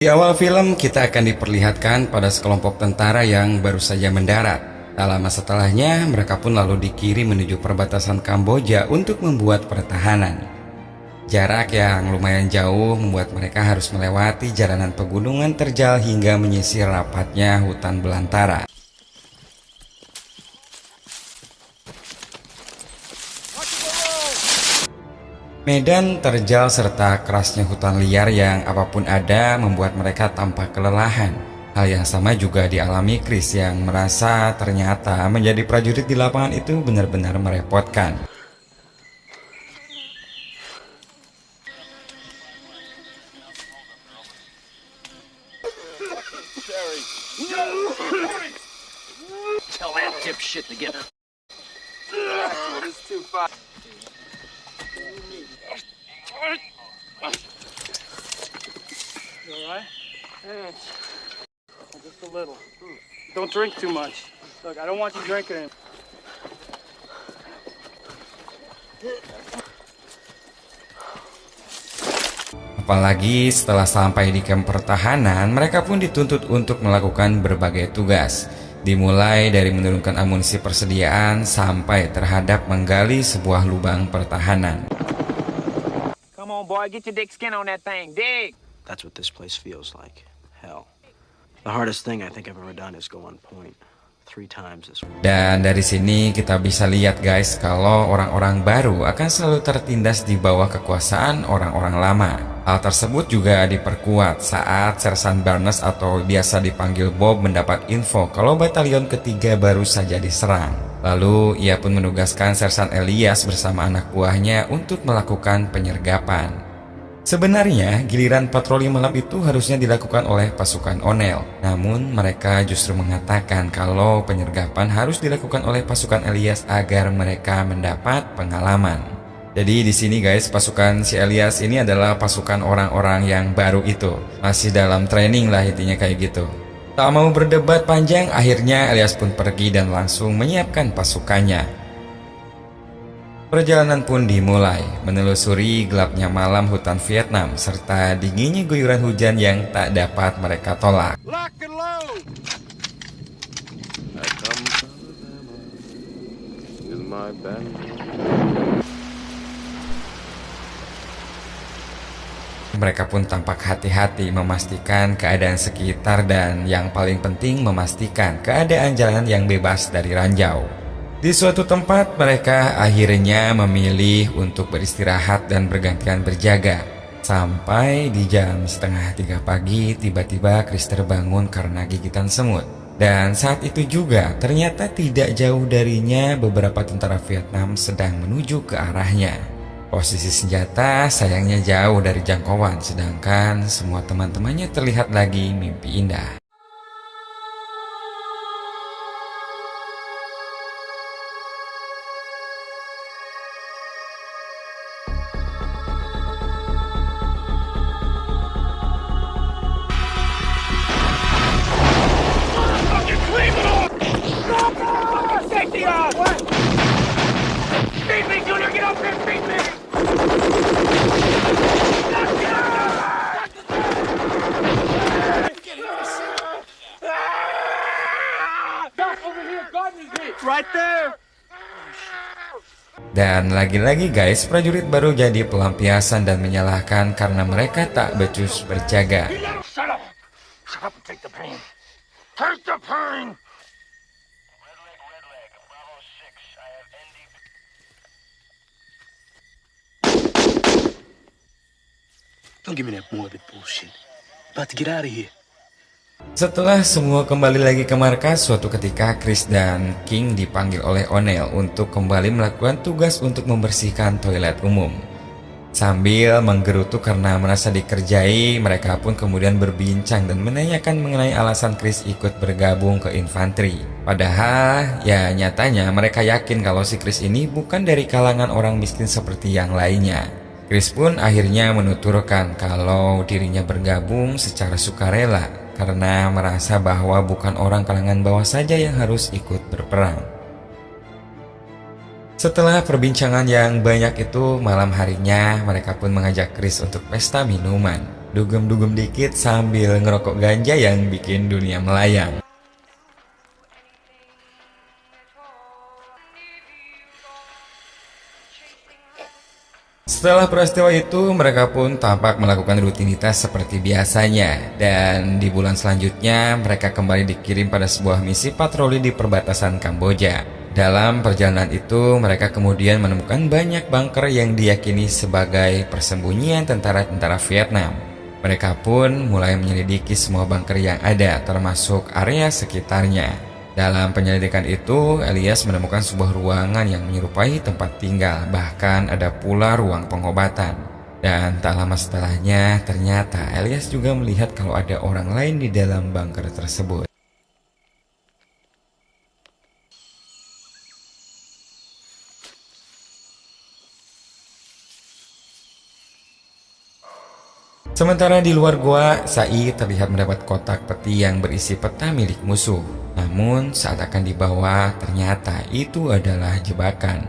Di awal film, kita akan diperlihatkan pada sekelompok tentara yang baru saja mendarat. Tak lama setelahnya, mereka pun lalu dikirim menuju perbatasan Kamboja untuk membuat pertahanan. Jarak yang lumayan jauh membuat mereka harus melewati jalanan pegunungan terjal hingga menyisir rapatnya hutan belantara. Medan terjal serta kerasnya hutan liar yang apapun ada membuat mereka tampak kelelahan. Hal yang sama juga dialami Chris yang merasa ternyata menjadi prajurit di lapangan itu benar-benar merepotkan. Just a little. Don't drink too much. Look, I don't want you drinking it. Apalagi setelah sampai di kamp pertahanan, mereka pun dituntut untuk melakukan berbagai tugas. Dimulai dari menurunkan amunisi persediaan sampai terhadap menggali sebuah lubang pertahanan. Come on, boy, get your dick skin on that thing. Dig! That's what this place feels like. Hell. The hardest thing I think I've ever done is go on point 3 times this week. Dan dari sini kita bisa lihat guys, kalau orang-orang baru akan selalu tertindas di bawah kekuasaan orang-orang lama. Hal tersebut juga diperkuat saat Sersan Barnes atau biasa dipanggil Bob mendapat info kalau batalion ketiga baru saja diserang. Lalu ia pun menugaskan Sersan Elias bersama anak buahnya untuk melakukan penyergapan. Sebenarnya giliran patroli malam itu harusnya dilakukan oleh pasukan O'Neill. Namun mereka justru mengatakan kalau penyergapan harus dilakukan oleh pasukan Elias agar mereka mendapat pengalaman. Jadi di sini guys, pasukan si Elias ini adalah pasukan orang-orang yang baru itu. Masih dalam training lah intinya kayak gitu. Tak mau berdebat panjang, akhirnya Elias pun pergi dan langsung menyiapkan pasukannya. Perjalanan pun dimulai, menelusuri gelapnya malam hutan Vietnam serta dinginnya guyuran hujan yang tak dapat mereka tolak. Lock and load! I come with my band. Mereka pun tampak hati-hati memastikan keadaan sekitar dan yang paling penting memastikan keadaan jalan yang bebas dari ranjau. Di suatu tempat mereka akhirnya memilih untuk beristirahat dan bergantian berjaga. Sampai di jam 2:30 pagi tiba-tiba Chris terbangun karena gigitan semut. Dan saat itu juga ternyata tidak jauh darinya beberapa tentara Vietnam sedang menuju ke arahnya. Posisi senjata sayangnya jauh dari jangkauan, sedangkan semua teman-temannya terlihat lagi mimpi indah. Right there! Dan lagi-lagi guys, prajurit baru jadi pelampiasan dan menyalahkan karena mereka tak becus berjaga. Shut up! Shut up and take the pain. Take the pain! Don't give me that morbid bullshit. About to get out of here. Setelah semua kembali lagi ke markas, suatu ketika Chris dan King dipanggil oleh O'Neill untuk kembali melakukan tugas untuk membersihkan toilet umum. Sambil menggerutu karena merasa dikerjai, mereka pun kemudian berbincang dan menanyakan mengenai alasan Chris ikut bergabung ke infanteri. Padahal ya nyatanya mereka yakin kalau si Chris ini bukan dari kalangan orang miskin seperti yang lainnya. Chris pun akhirnya menuturkan kalau dirinya bergabung secara sukarela karena merasa bahwa bukan orang kalangan bawah saja yang harus ikut berperang. Setelah perbincangan yang banyak itu, malam harinya mereka pun mengajak Chris untuk pesta minuman. dugem-dugem dikit sambil ngerokok ganja yang bikin dunia melayang. Setelah peristiwa itu, mereka pun tampak melakukan rutinitas seperti biasanya. Dan di bulan selanjutnya, mereka kembali dikirim pada sebuah misi patroli di perbatasan Kamboja. Dalam perjalanan itu, mereka kemudian menemukan banyak bunker yang diyakini sebagai persembunyian tentara-tentara Vietnam. Mereka pun mulai menyelidiki semua bunker yang ada, termasuk area sekitarnya. Dalam penyelidikan itu, Elias menemukan sebuah ruangan yang menyerupai tempat tinggal, bahkan ada pula ruang pengobatan. Dan tak lama setelahnya, ternyata Elias juga melihat kalau ada orang lain di dalam bunker tersebut. Sementara di luar gua, Sai terlihat mendapat kotak peti yang berisi peta milik musuh. Namun saat akan dibawa, ternyata itu adalah jebakan.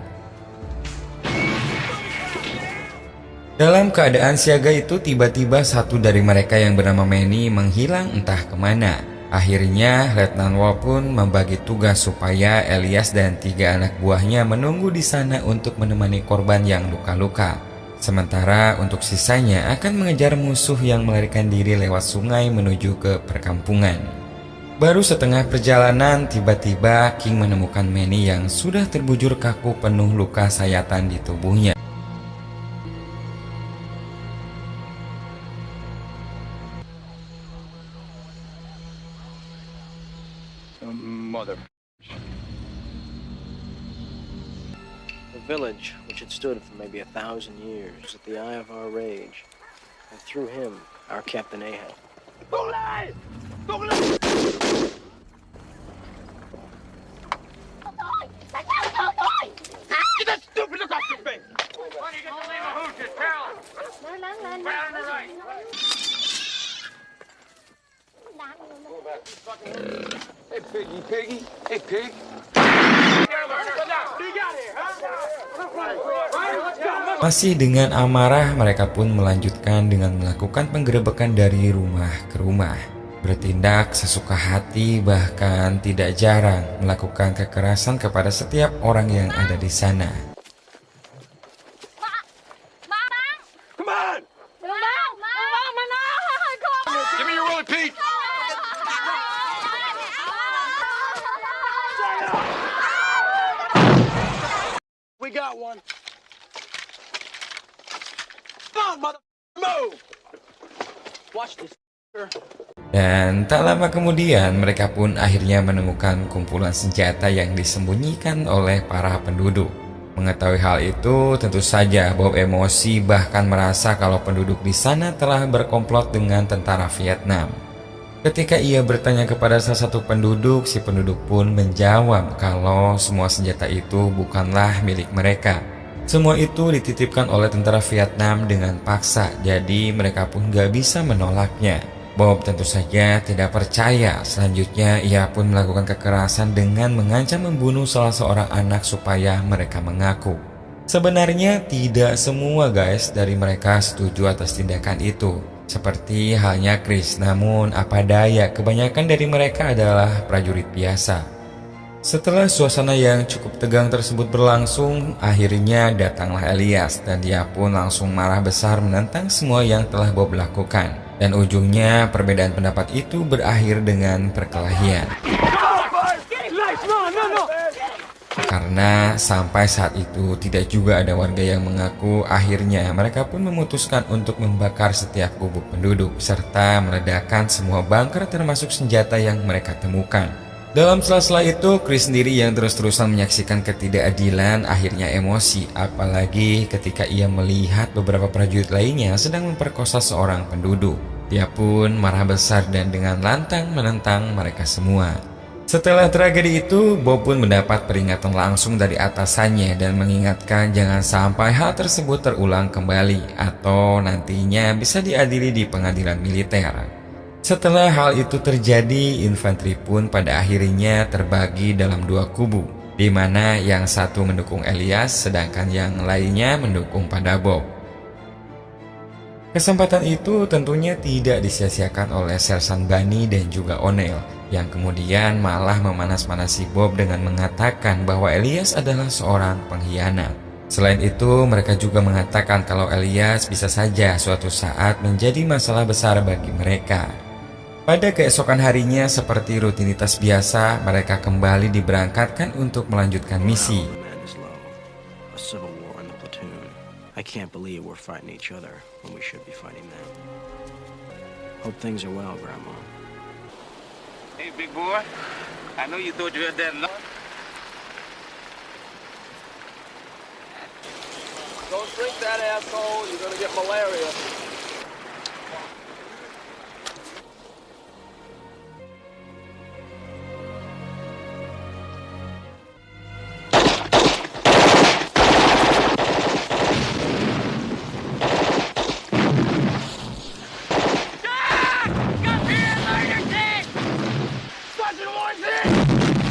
Dalam keadaan siaga itu, tiba-tiba satu dari mereka yang bernama Manny menghilang entah kemana. Akhirnya, Letnan Wall pun membagi tugas supaya Elias dan 3 anak buahnya menunggu di sana untuk menemani korban yang luka-luka. Sementara untuk sisanya akan mengejar musuh yang melarikan diri lewat sungai menuju ke perkampungan. Baru setengah perjalanan, tiba-tiba King menemukan Manny yang sudah terbujur kaku penuh luka sayatan di tubuhnya. Mother. The village, which had stood for maybe 1,000 years, at the eye of our rage, and through him, our Captain Ahab. Get that stupid look off your face! Why do you get the name of Hoosiers, Carol? Right on the right. Hey, Piggy, Piggy. Hey, Pig. Masih dengan amarah, mereka pun melanjutkan dengan melakukan penggerebekan dari rumah ke rumah. Bertindak sesuka hati, bahkan tidak jarang melakukan kekerasan kepada setiap orang yang ada di sana. Come on! Give me your Willie Pete! We got one. Come on, mother, move! Watch this. Dan tak lama kemudian mereka pun akhirnya menemukan kumpulan senjata yang disembunyikan oleh para penduduk. Mengetahui hal itu, tentu saja Bob emosi, bahkan merasa kalau penduduk di sana telah berkomplot dengan tentara Vietnam. Ketika ia bertanya kepada salah satu penduduk, si penduduk pun menjawab kalau semua senjata itu bukanlah milik mereka. Semua itu dititipkan oleh tentara Vietnam dengan paksa, jadi mereka pun gak bisa menolaknya. Bob tentu saja tidak percaya. Selanjutnya ia pun melakukan kekerasan dengan mengancam membunuh salah seorang anak supaya mereka mengaku. Sebenarnya tidak semua guys dari mereka setuju atas tindakan itu, seperti halnya Chris. Namun apa daya, kebanyakan dari mereka adalah prajurit biasa. Setelah suasana yang cukup tegang tersebut berlangsung, akhirnya datanglah Elias dan dia pun langsung marah besar menentang semua yang telah Bob lakukan. Dan ujungnya perbedaan pendapat itu berakhir dengan perkelahian. Karena sampai saat itu tidak juga ada warga yang mengaku, akhirnya mereka pun memutuskan untuk membakar setiap gubuk penduduk serta meledakkan semua bunker termasuk senjata yang mereka temukan. Dalam sela-sela itu, Chris sendiri yang terus-terusan menyaksikan ketidakadilan akhirnya emosi, apalagi ketika ia melihat beberapa prajurit lainnya sedang memperkosa seorang penduduk. Dia pun marah besar dan dengan lantang menentang mereka semua. Setelah tragedi itu, Bob pun mendapat peringatan langsung dari atasannya dan mengingatkan jangan sampai hal tersebut terulang kembali atau nantinya bisa diadili di pengadilan militer. Setelah hal itu terjadi, infanteri pun pada akhirnya terbagi dalam 2 kubu, di mana yang satu mendukung Elias sedangkan yang lainnya mendukung pada Bob. Kesempatan itu tentunya tidak disia-siakan oleh Sersan Bunny dan juga O'Neill, yang kemudian malah memanas-manasi Bob dengan mengatakan bahwa Elias adalah seorang pengkhianat. Selain itu, mereka juga mengatakan kalau Elias bisa saja suatu saat menjadi masalah besar bagi mereka. Pada keesokan harinya, seperti rutinitas biasa, mereka kembali diberangkatkan untuk melanjutkan misi. A civil war in the platoon. I can't believe we're fighting each other when we should be fighting them. Hope things are well, Grandma. Hey, big boy. I know you thought you had that enough. Don't drink that, asshole. You're gonna get malaria.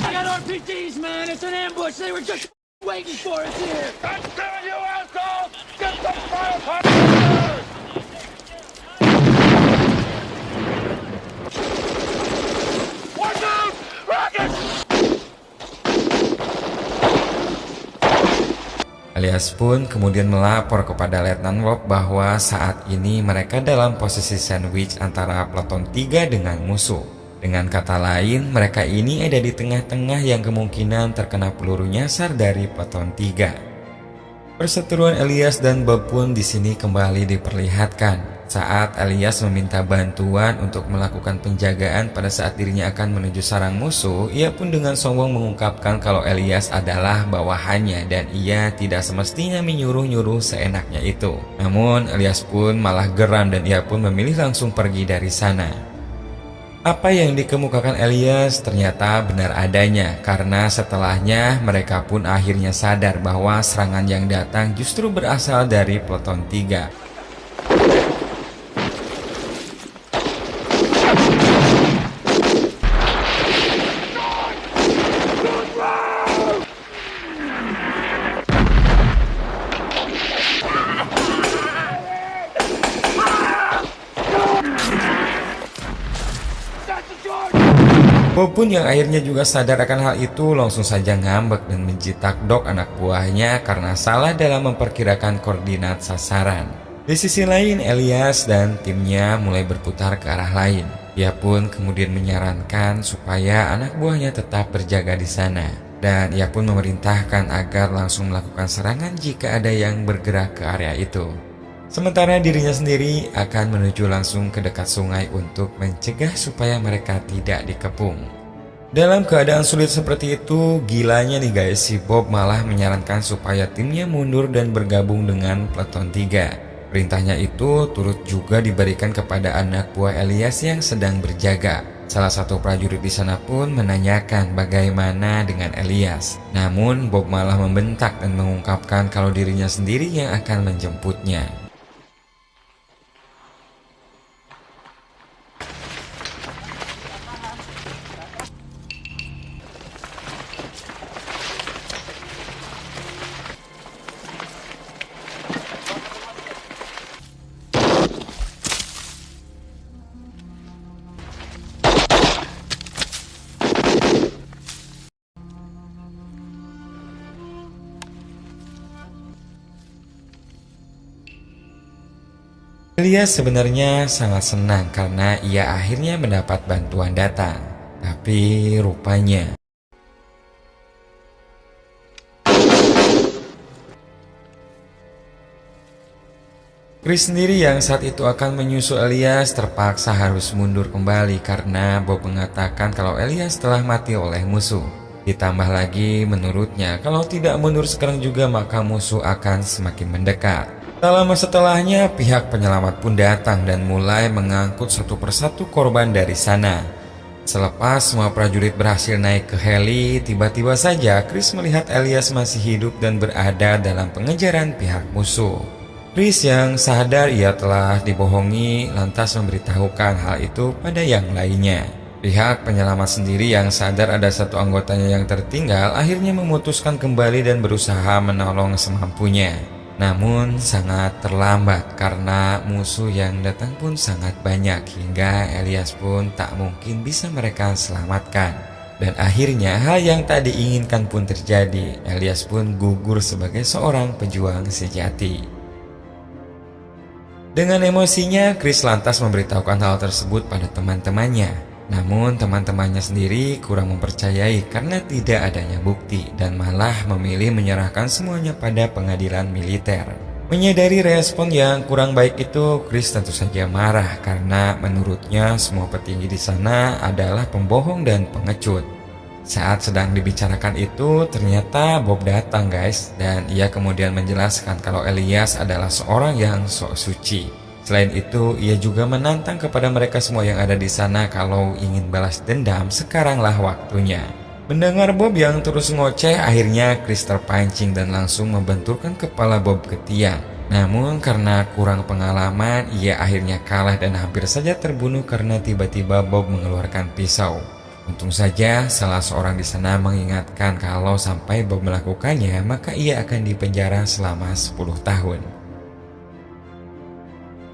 I got RPGs, man. It's an ambush. They were just waiting for us here. I'm telling you, asshole. Get the fire. Watch out! Rockets! Elias pun kemudian melapor kepada Letnan Rob bahwa saat ini mereka dalam posisi sandwich antara Peleton 3 dengan musuh. Dengan kata lain, mereka ini ada di tengah-tengah yang kemungkinan terkena peluru nyasar dari Peleton 3. Perseteruan Elias dan Bob pun di sini kembali diperlihatkan. Saat Elias meminta bantuan untuk melakukan penjagaan pada saat dirinya akan menuju sarang musuh, ia pun dengan sombong mengungkapkan kalau Elias adalah bawahannya dan ia tidak semestinya menyuruh-nyuruh seenaknya itu. Namun Elias pun malah geram dan ia pun memilih langsung pergi dari sana. Apa yang dikemukakan Elias ternyata benar adanya, karena setelahnya mereka pun akhirnya sadar bahwa serangan yang datang justru berasal dari Peleton 3. Bob pun yang akhirnya juga sadar akan hal itu langsung saja ngambek dan menjitak Doc anak buahnya karena salah dalam memperkirakan koordinat sasaran. Di sisi lain, Elias dan timnya mulai berputar ke arah lain. Dia pun kemudian menyarankan supaya anak buahnya tetap berjaga di sana. Dan ia pun memerintahkan agar langsung melakukan serangan jika ada yang bergerak ke area itu. Sementara dirinya sendiri akan menuju langsung ke dekat sungai untuk mencegah supaya mereka tidak dikepung. Dalam keadaan sulit seperti itu, gilanya nih guys, si Bob malah menyarankan supaya timnya mundur dan bergabung dengan Peleton 3. Perintahnya itu turut juga diberikan kepada anak buah Elias yang sedang berjaga. Salah satu prajurit di sana pun menanyakan bagaimana dengan Elias. Namun Bob malah membentak dan mengungkapkan kalau dirinya sendiri yang akan menjemputnya. Elias sebenarnya sangat senang karena ia akhirnya mendapat bantuan datang. Tapi rupanya Chris sendiri yang saat itu akan menyusul Elias terpaksa harus mundur kembali karena Bob mengatakan kalau Elias telah mati oleh musuh. Ditambah lagi menurutnya kalau tidak mundur sekarang juga maka musuh akan semakin mendekat. Tak lama setelahnya, pihak penyelamat pun datang dan mulai mengangkut satu persatu korban dari sana. Selepas semua prajurit berhasil naik ke heli, tiba-tiba saja Chris melihat Elias masih hidup dan berada dalam pengejaran pihak musuh. Chris yang sadar ia telah dibohongi lantas memberitahukan hal itu pada yang lainnya. Pihak penyelamat sendiri yang sadar ada satu anggotanya yang tertinggal akhirnya memutuskan kembali dan berusaha menolong semampunya. Namun sangat terlambat karena musuh yang datang pun sangat banyak hingga Elias pun tak mungkin bisa mereka selamatkan. Dan akhirnya hal yang tak diinginkan pun terjadi. Elias pun gugur sebagai seorang pejuang sejati. Dengan emosinya, Chris lantas memberitahukan hal tersebut pada teman-temannya. Namun teman-temannya sendiri kurang mempercayai karena tidak adanya bukti dan malah memilih menyerahkan semuanya pada pengadilan militer. Menyadari respon yang kurang baik itu, Chris tentu saja marah karena menurutnya semua petinggi di sana adalah pembohong dan pengecut. Saat sedang dibicarakan itu, ternyata Bob datang guys, dan ia kemudian menjelaskan kalau Elias adalah seorang yang sok suci. Selain itu, ia juga menantang kepada mereka semua yang ada di sana kalau ingin balas dendam, sekaranglah waktunya. Mendengar Bob yang terus ngoceh, akhirnya Chris terpancing dan langsung membenturkan kepala Bob ke tiang. Namun karena kurang pengalaman, ia akhirnya kalah dan hampir saja terbunuh karena tiba-tiba Bob mengeluarkan pisau. Untung saja salah seorang di sana mengingatkan kalau sampai Bob melakukannya, maka ia akan dipenjara selama 10 tahun.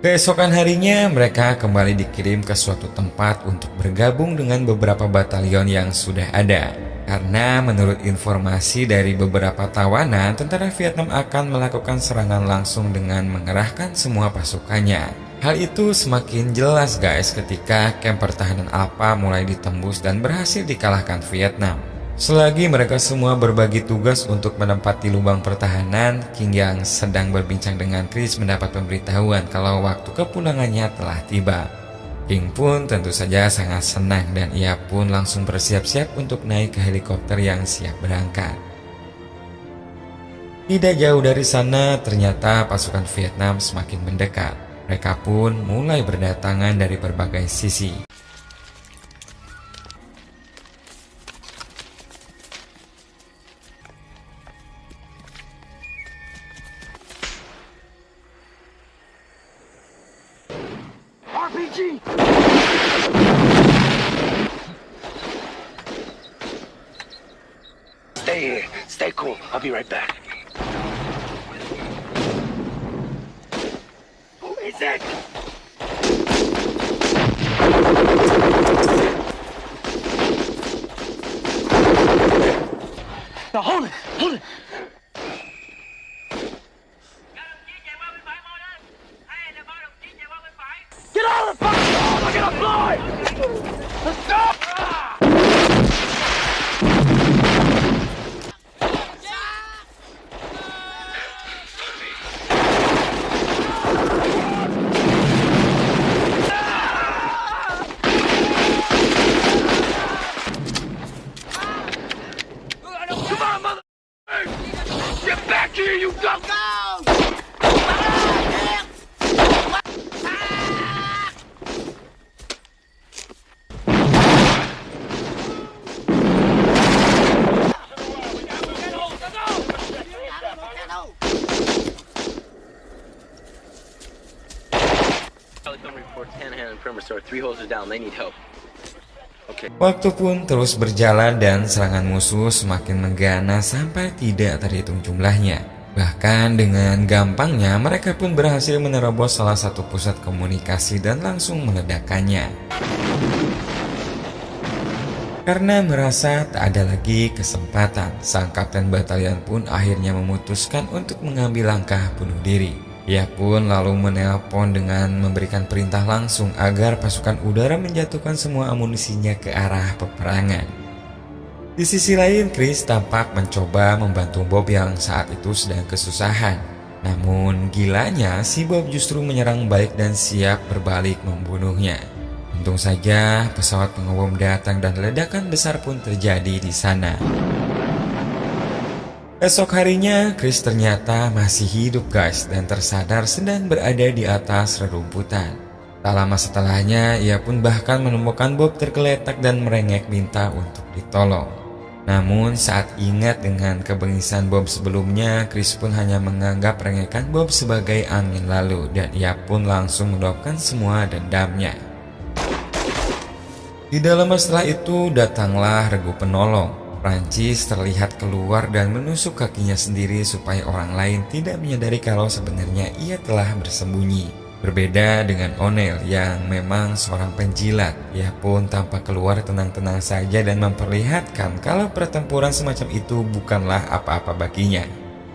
Keesokan harinya, mereka kembali dikirim ke suatu tempat untuk bergabung dengan beberapa batalion yang sudah ada. Karena menurut informasi dari beberapa tawanan, tentara Vietnam akan melakukan serangan langsung dengan mengerahkan semua pasukannya. Hal itu semakin jelas guys ketika kamp pertahanan Alpha mulai ditembus dan berhasil dikalahkan Vietnam. Selagi mereka semua berbagi tugas untuk menempati lubang pertahanan, King yang sedang berbincang dengan Chris mendapat pemberitahuan kalau waktu kepulangannya telah tiba. King pun tentu saja sangat senang dan ia pun langsung bersiap-siap untuk naik ke helikopter yang siap berangkat. Tidak jauh dari sana, ternyata pasukan Vietnam semakin mendekat. Mereka pun mulai berdatangan dari berbagai sisi. RPG! Stay here. Stay cool. I'll be right back. Who is it? Now hold it. Hold it. Get out of the fucking hole! I'm gonna fly! Let's go! Come on, mother! Get back here, you dumb! Report 10 hand and perimeter store. 3 holes are down. They need help. Waktu pun terus berjalan dan serangan musuh semakin mengganas sampai tidak terhitung jumlahnya. Bahkan dengan gampangnya mereka pun berhasil menerobos salah satu pusat komunikasi dan langsung meledakkannya. Karena merasa tak ada lagi kesempatan, sang kapten batalion pun akhirnya memutuskan untuk mengambil langkah bunuh diri. Ia pun lalu menelpon dengan memberikan perintah langsung agar pasukan udara menjatuhkan semua amunisinya ke arah peperangan. Di sisi lain, Chris tampak mencoba membantu Bob yang saat itu sedang kesusahan. Namun gilanya, si Bob justru menyerang balik dan siap berbalik membunuhnya. Untung saja pesawat pengobom datang dan ledakan besar pun terjadi di sana. Esok harinya, Chris ternyata masih hidup guys dan tersadar sedang berada di atas rerumputan. Tak lama setelahnya, ia pun bahkan menemukan Bob tergeletak dan merengek minta untuk ditolong. Namun saat ingat dengan kebengisan Bob sebelumnya, Chris pun hanya menganggap rengekan Bob sebagai angin lalu dan ia pun langsung meluapkan semua dendamnya. Tidak lama setelah itu datanglah regu penolong. Francis terlihat keluar dan menusuk kakinya sendiri supaya orang lain tidak menyadari kalau sebenarnya ia telah bersembunyi. Berbeda dengan O'Neill yang memang seorang penjilat, ia pun tampak keluar tenang-tenang saja dan memperlihatkan kalau pertempuran semacam itu bukanlah apa-apa baginya.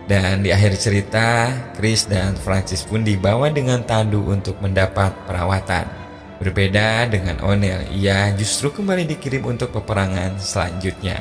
Dan di akhir cerita, Chris dan Francis pun dibawa dengan tandu untuk mendapat perawatan. Berbeda dengan O'Neill, ia justru kembali dikirim untuk peperangan selanjutnya.